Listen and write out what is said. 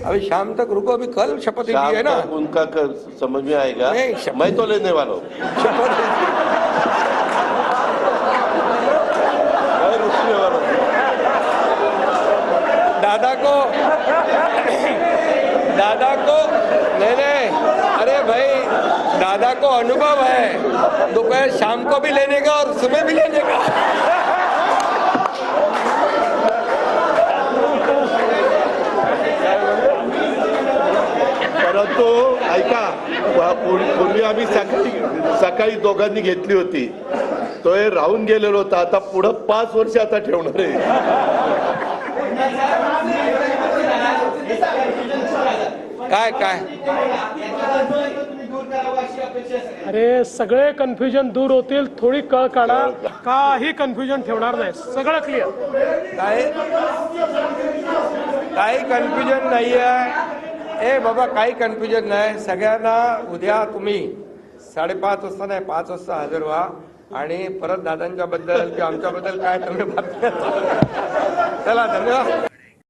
अभी शाम तक रुको, अभी कल शपथ ली है ना। उनका समझ में आएगा। नहीं, मैं तो लेने वाला हूँ शपथ मैं रुकने वाला हूँ। दादा को नहीं, अरे भाई दादा को अनुभव है, दोपहर शाम को भी लेने का और सुबह भी लेने का। परंतु ऐका, पूर्वी आम्ही सकाळी दोघांनी घेतली होती, तो हे राहून गेलेलो होता, आता पुढे 5 वर्ष आता ठेवणार आहे। काय अरे सगळे कन्फ्युजन दूर होतील, थोडी कळ काढा, काही कन्फ्युजन ठेवणार नाही, सगळं क्लिअर। काही कन्फ्युजन नाही आहे। ए बाबा, काही कन्फ्युजन नाही। सगळ्यांना उद्या तुम्ही 5:30 वाजता नाही 5 वाजता हजर व्हा आणि परत दादांच्या बद्दल किंवा आमच्याबद्दल काय तुम्ही बातम्या चला, धन्यवाद।